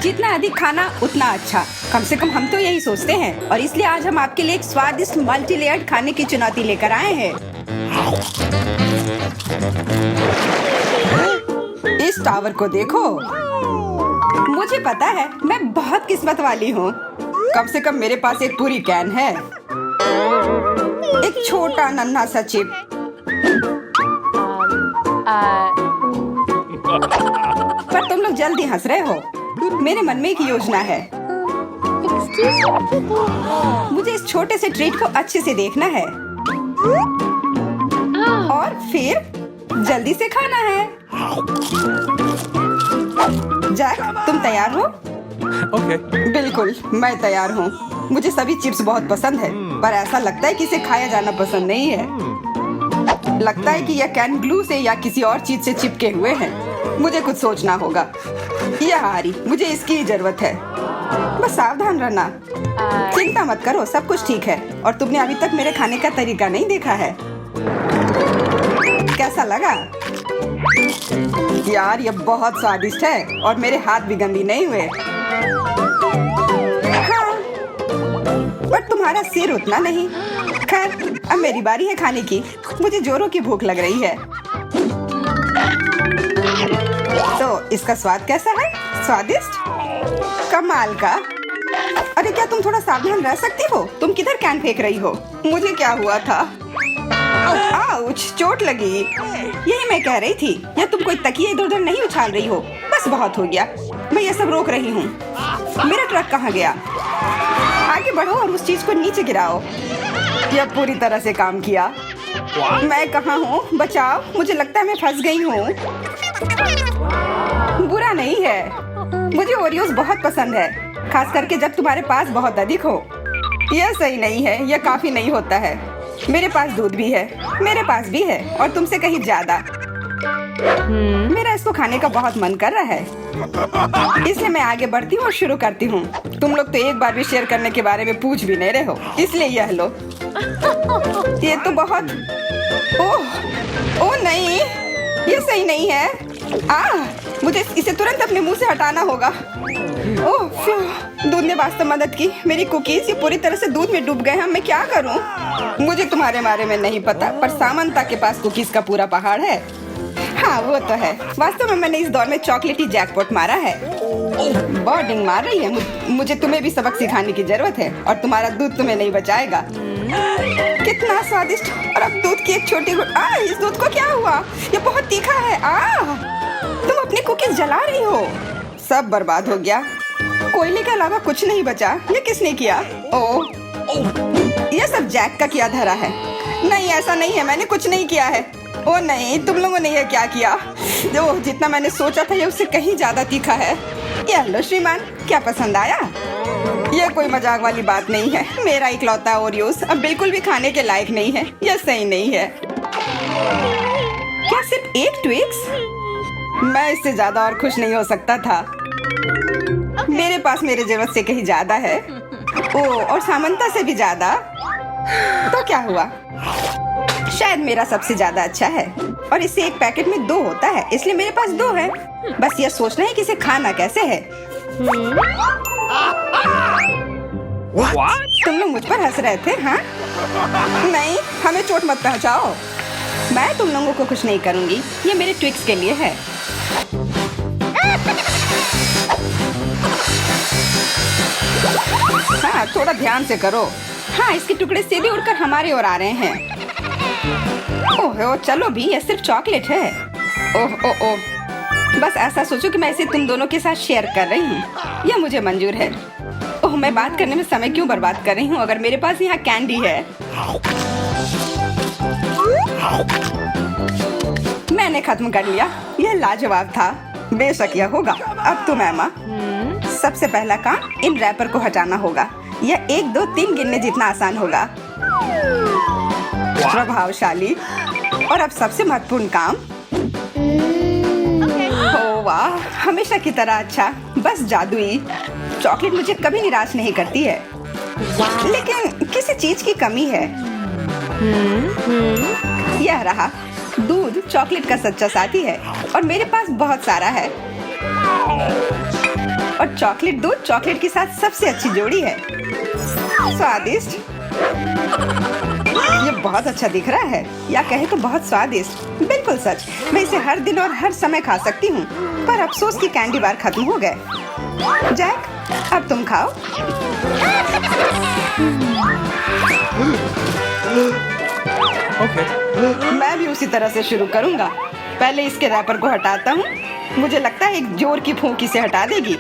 जितना अधिक खाना उतना अच्छा। कम से कम हम तो यही सोचते हैं और इसलिए आज हम आपके लिए एक स्वादिष्ट मल्टी लेयर्ड खाने की चुनौती लेकर आए हैं। इस टावर को देखो। मुझे पता है मैं बहुत किस्मत वाली हूँ। कम से कम मेरे पास एक पूरी कैन है, एक छोटा नन्हा सा चिप। पर तुम लोग जल्दी हंस रहे हो। मेरे मन में एक योजना है। मुझे इस छोटे से ट्रीट को अच्छे से देखना है और फिर जल्दी से खाना है। जैक, तुम तैयार हो? ओके। बिल्कुल, मैं तैयार हूँ। मुझे सभी चिप्स बहुत पसंद है, पर ऐसा लगता है कि इसे खाया जाना पसंद नहीं है। लगता है कि यह कैन ग्लू से या किसी और चीज से चिपके हुए हैं। मुझे कुछ सोचना होगा। यह हारी, मुझे इसकी ही जरूरत है। बस सावधान रहना। चिंता मत करो, सब कुछ ठीक है। और तुमने अभी तक मेरे खाने का तरीका नहीं देखा है। कैसा लगा? यार, यह बहुत स्वादिष्ट है और मेरे हाथ भी गंदी नहीं हुए। हाँ, पर तुम्हारा सिर उतना नहीं। खैर, अब मेरी बारी है खाने की। मुझे जोरों की भूख लग रही है। तो इसका स्वाद कैसा है? स्वादिष्ट? कमाल का। अरे क्या तुम थोड़ा सावधान रह सकती हो? तुम किधर कैन फेंक रही हो? मुझे क्या हुआ था? आउच, चोट लगी। यही मैं कह रही थी। या तुम कोई तकिया इधर उधर नहीं उछाल रही हो? बस बहुत हो गया। मैं ये सब रोक रही हूँ। मेरा ट्रक कहाँ गया? आगे बढ़ो और उस चीज को नीचे गिराओ। यह पूरी तरह से काम किया। मैं कहाँ हूँ? बचाओ, मुझे लगता है मैं फंस गई हूँ। बुरा नहीं है। मुझे ओरियोस बहुत पसंद है, खास करके जब तुम्हारे पास बहुत अधिक हो। यह सही नहीं है, यह काफी नहीं होता है। मेरे पास दूध भी है, मेरे पास भी है, और तुमसे कहीं ज्यादा। मेरा इसको खाने का बहुत मन कर रहा है, इसलिए मैं आगे बढ़ती हूँ और शुरू करती हूँ। तुम लोग तो एक बार भी शेयर करने के बारे में पूछ भी नहीं रहे हो, इसलिए यह लो। ये तो बहुत ओह नहीं, ये सही नहीं है। मुझे इसे तुरंत अपने मुंह से हटाना होगा। ओह, दूध ने वास्तव मदद की। मेरी कुकीज ये पूरी तरह से दूध में डूब गए हैं। मैं क्या करूं? मुझे तुम्हारे बारे में नहीं पता, पर सामंता के पास कुकीज का पूरा पहाड़ है। हाँ, वो तो है। वास्तव में मैंने इस दौर में चॉकलेटी जैकपॉट मारा है। बॉर्डिंग मार रही है। मुझे तुम्हें भी सबक सिखाने की जरूरत है, और तुम्हारा दूध तुम्हें नहीं बचाएगा। कितना स्वादिष्ट। और अब दूध की एक छोटी इस दूध को क्या हुआ? ये बहुत तीखा है। तुम अपनी कुकीज जला रही हो। सब बर्बाद हो गया। कोयले के अलावा कुछ नहीं बचा। ये किसने किया? ओह, ये सब जैक का किया धरा है। नहीं, ऐसा नहीं है, मैंने कुछ नहीं किया है। ओह नहीं, तुम लोगों ने ये क्या किया? जो जितना मैंने सोचा था ये उससे कहीं ज्यादा तीखा है। ये लो श्रीमान, क्या पसंद आया? यह कोई मजाक वाली बात नहीं है। मेरा इकलौता ओरियोस अब बिल्कुल भी खाने के लायक नहीं है। यह सही नहीं है। क्या सिर्फ एक ट्विक्स? मैं इससे ज्यादा और खुश नहीं हो सकता था। मेरे पास मेरे जरूरत से कहीं ज्यादा है। ओह, और सामंता से भी ज्यादा। तो क्या हुआ? शायद मेरा सबसे ज्यादा अच्छा है, और इससे एक पैकेट में 2 होता है, इसलिए मेरे पास 2 है। बस यह सोचना है कि इसे खाना कैसे है। तुम लोग मुझ पर हंस रहे थे, हाँ? नहीं, हमें चोट मत पहुंचाओ। मैं तुम लोगों को कुछ नहीं करूंगी। ये मेरे ट्विक्स के लिए है। हाँ, थोड़ा ध्यान से करो। हाँ, इसके टुकड़े सीधे उड़कर हमारे ओर आ रहे हैं। ओह, चलो भी, यह सिर्फ चॉकलेट है। ओह, बस ऐसा सोचो कि मैं इसे तुम दोनों के साथ शेयर कर रही हूँ। यह मुझे मंजूर है। ओह, मैं बात करने में समय क्यों बर्बाद कर रही हूँ अगर मेरे पास यहाँ कैंडी है। मैंने खत्म कर लिया। यह लाजवाब था। बेशक यह होगा। अब तुम एमा। सबसे पहला काम इन रैपर को हटाना होगा। यह 1, 2, 3 गिनने जितना आसान होगा। प्रभावशाली। और अब सबसे महत्वपूर्ण काम। ओह वाह, हमेशा की तरह अच्छा। बस जादुई। चॉकलेट मुझे कभी निराश नहीं करती है, लेकिन किसी चीज की कमी है। यह रहा। दूध चॉकलेट का सच्चा साथी है, और मेरे पास बहुत सारा है। और चॉकलेट दूध चॉकलेट के साथ सबसे अच्छी जोड़ी है। स्वादिष्ट, ये बहुत अच्छा दिख रहा है, या कहे तो बहुत स्वादिष्ट। बिल्कुल सच, मैं इसे हर दिन और हर समय खा सकती हूँ। पर अफसोस कि कैंडी बार खत्म हो गए। जैक, अब तुम खाओ। मैं भी उसी तरह से शुरू करूंगा। पहले इसके रैपर को हटाता हूँ। मुझे लगता है एक जोर की फूंक इसे हटा देगी।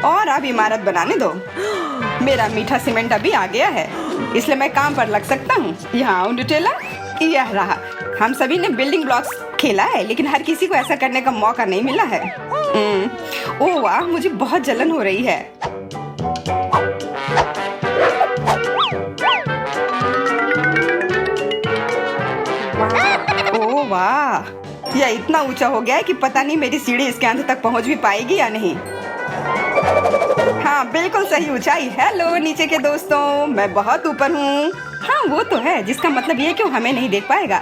और अब इमारत बनाने दो। मेरा मीठा सीमेंट अभी आ गया है, इसलिए मैं काम पर लग सकता हूँ। यहाँ न्यूटेला, यह रहा। हम सभी ने बिल्डिंग ब्लॉक्स खेला है, लेकिन हर किसी को ऐसा करने का मौका नहीं मिला है। ओह वाह, मुझे बहुत जलन हो रही है। ओह वाह, यह इतना ऊंचा हो गया है कि पता नहीं मेरी सीढ़ी इसके अंत तक पहुंच भी पाएगी या नहीं। हाँ, बिल्कुल सही ऊंचाई। हेलो नीचे के दोस्तों, मैं बहुत ऊपर हूँ। हाँ वो तो है, जिसका मतलब ये कि वो हमें नहीं देख पाएगा।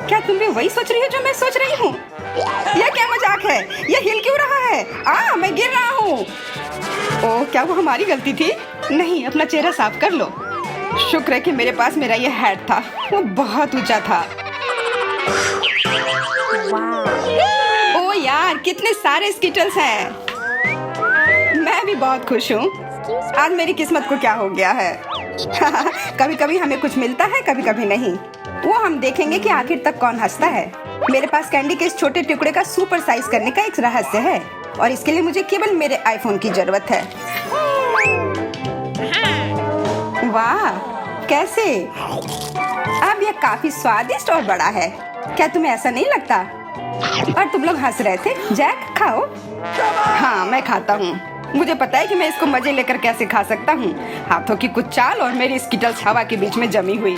क्या तुम भी वही सोच रही हो जो मैं सोच रही हूँ? यह क्या मजाक है? यह हिल क्यों रहा है? मैं गिर रहा हूँ। ओह, क्या वो हमारी गलती थी? नहीं, अपना चेहरा साफ कर लो। शुक्र है कि मेरे पास मेरा यह हैट था, वो बहुत ऊंचा था। ओह यार, कितने सारे स्किटल्स हैं। मैं भी बहुत खुश हूँ। आज मेरी किस्मत को क्या हो गया है? कभी कभी हमें कुछ मिलता है, कभी कभी नहीं। वो हम देखेंगे कि आखिर तक कौन हंसता है। मेरे पास कैंडी के इस छोटे टुकड़े का सुपर साइज करने का एक रहस्य है, और इसके लिए मुझे केवल मेरे आईफोन की जरूरत है। वाह, कैसे? अब यह काफी स्वादिष्ट और बड़ा है। क्या तुम्हें ऐसा नहीं लगता? और तुम लोग हंस रहे थे। जैक, खाओ। हाँ, मैं खाता हूँ। मुझे पता है कि मैं इसको मजे लेकर कैसे खा सकता हूँ। हाथों की कुछ चाल और मेरी स्किटल्स हवा के बीच में जमी हुई।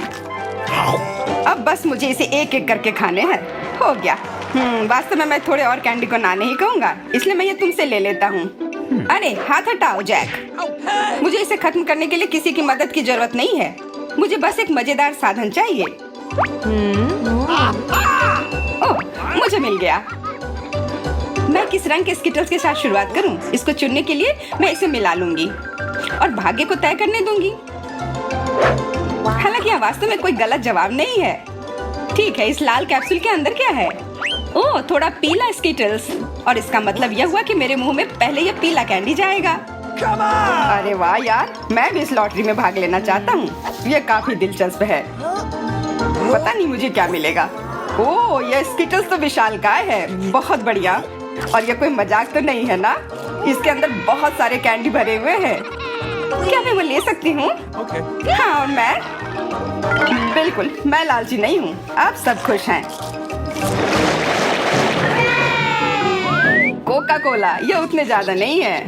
अब बस मुझे इसे एक एक करके खाने हैं। हो गया। वास्तव में मैं थोड़े और कैंडी को ना नहीं कहूँगा, इसलिए मैं ये तुमसे ले लेता हूँ। अरे हाथ हटाओ जैक। मुझे इसे खत्म करने के लिए किसी की मदद की जरूरत नहीं है। मुझे बस एक मजेदार साधन चाहिए। ओह, मुझे मिल गया। मैं किस रंग के स्किटल्स के साथ शुरुआत करूं? इसको चुनने के लिए मैं इसे मिला लूंगी और भाग्य को तय करने दूंगी। हालांकि यह वास्तव में कोई गलत जवाब नहीं है। ठीक है, इस लाल कैप्सूल के अंदर क्या है? ओह, थोड़ा पीला स्किटल्स, और इसका मतलब यह हुआ कि मेरे मुंह में पहले यह पीला कैंडी जाएगा। अरे वाह यार, मैं भी इस लॉटरी में भाग लेना चाहता हूँ। यह काफी दिलचस्प है। पता नहीं मुझे क्या मिलेगा। ओह, यह स्किटल्स तो विशालकाय है। बहुत बढ़िया। और ये कोई मजाक तो नहीं है ना? इसके अंदर बहुत सारे कैंडी भरे हुए हैं। क्या मैं वो ले सकती हूँ? हाँ, और मैं? बिल्कुल, मैं लालची नहीं हूँ। आप सब खुश हैं। कोका कोला, ये उतने ज्यादा नहीं है।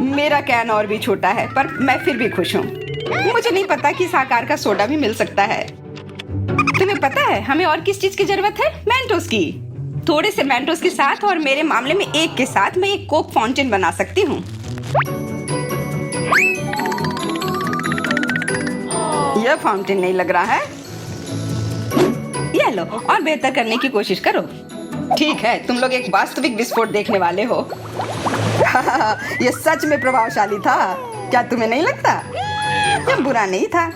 मेरा कैन और भी छोटा है, पर मैं फिर भी खुश हूँ। मुझे नहीं पता कि इस आकार का सोडा भी मिल सकता है। तुम्हें पता है हमें और किस चीज की जरूरत है? मेंटोस की। थोड़े से मेंटोस के साथ, और मेरे मामले में एक के साथ, मैं एक कोक फाउंटेन बना सकती हूँ। यह फाउंटेन नहीं लग रहा है। ये लो, और बेहतर करने की कोशिश करो। ठीक है, तुम लोग एक वास्तविक विस्फोट देखने वाले हो। यह सच में प्रभावशाली था। क्या तुम्हें नहीं लगता? यह बुरा नहीं था।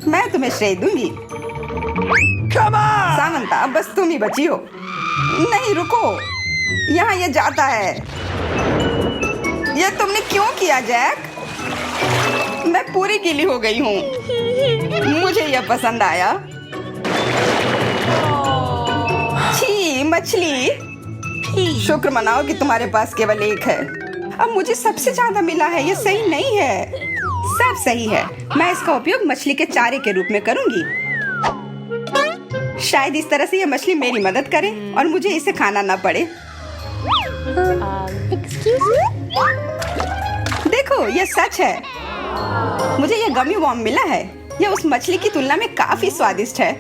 मैं तुम्हें श्रेय दूंगी। सामंता, अब बस तुम ही बची हो। नहीं, रुको, यहाँ ये जाता है। ये तुमने क्यों किया जैक? मैं पूरी गीली हो गई हूँ। मुझे यह पसंद आया। छी, मछली। शुक्र मनाओ कि तुम्हारे पास केवल एक है। अब मुझे सबसे ज्यादा मिला है। ये सही नहीं है। सब सही है। मैं इसका उपयोग मछली के चारे के रूप में करूंगी। शायद इस तरह से यह मछली मेरी मदद करे और मुझे इसे खाना ना पड़े। देखो, यह सच है। मुझे यह गमी वॉर्म मिला है। यह उस मछली की तुलना में काफी स्वादिष्ट है।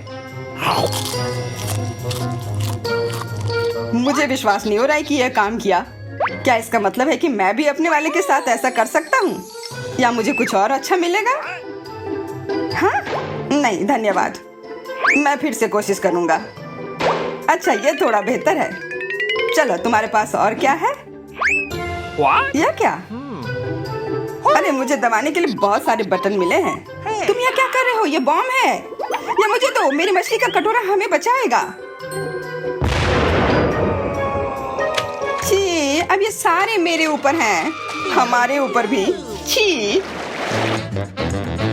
मुझे विश्वास नहीं हो रहा है कि यह काम किया। क्या इसका मतलब है कि मैं भी अपने वाले के साथ ऐसा कर सकता हूँ, या मुझे कुछ और अच्छा मिलेगा? हाँ, नहीं धन्यवाद। मैं फिर से कोशिश करूंगा। अच्छा, ये थोड़ा बेहतर है। चलो, तुम्हारे पास और क्या है? यह क्या? अरे मुझे दबाने के लिए बहुत सारे बटन मिले हैं। तुम यहाँ क्या कर रहे हो? ये बॉम्ब है। ये मुझे दो, मेरी मछली का कटोरा हमें बचाएगा। छी, अब ये सारे मेरे ऊपर हैं। हमारे ऊपर भी। छी।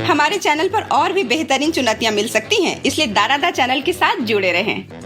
हमारे चैनल पर और भी बेहतरीन चुनौतियाँ मिल सकती हैं, इसलिए दारादा चैनल के साथ जुड़े रहें।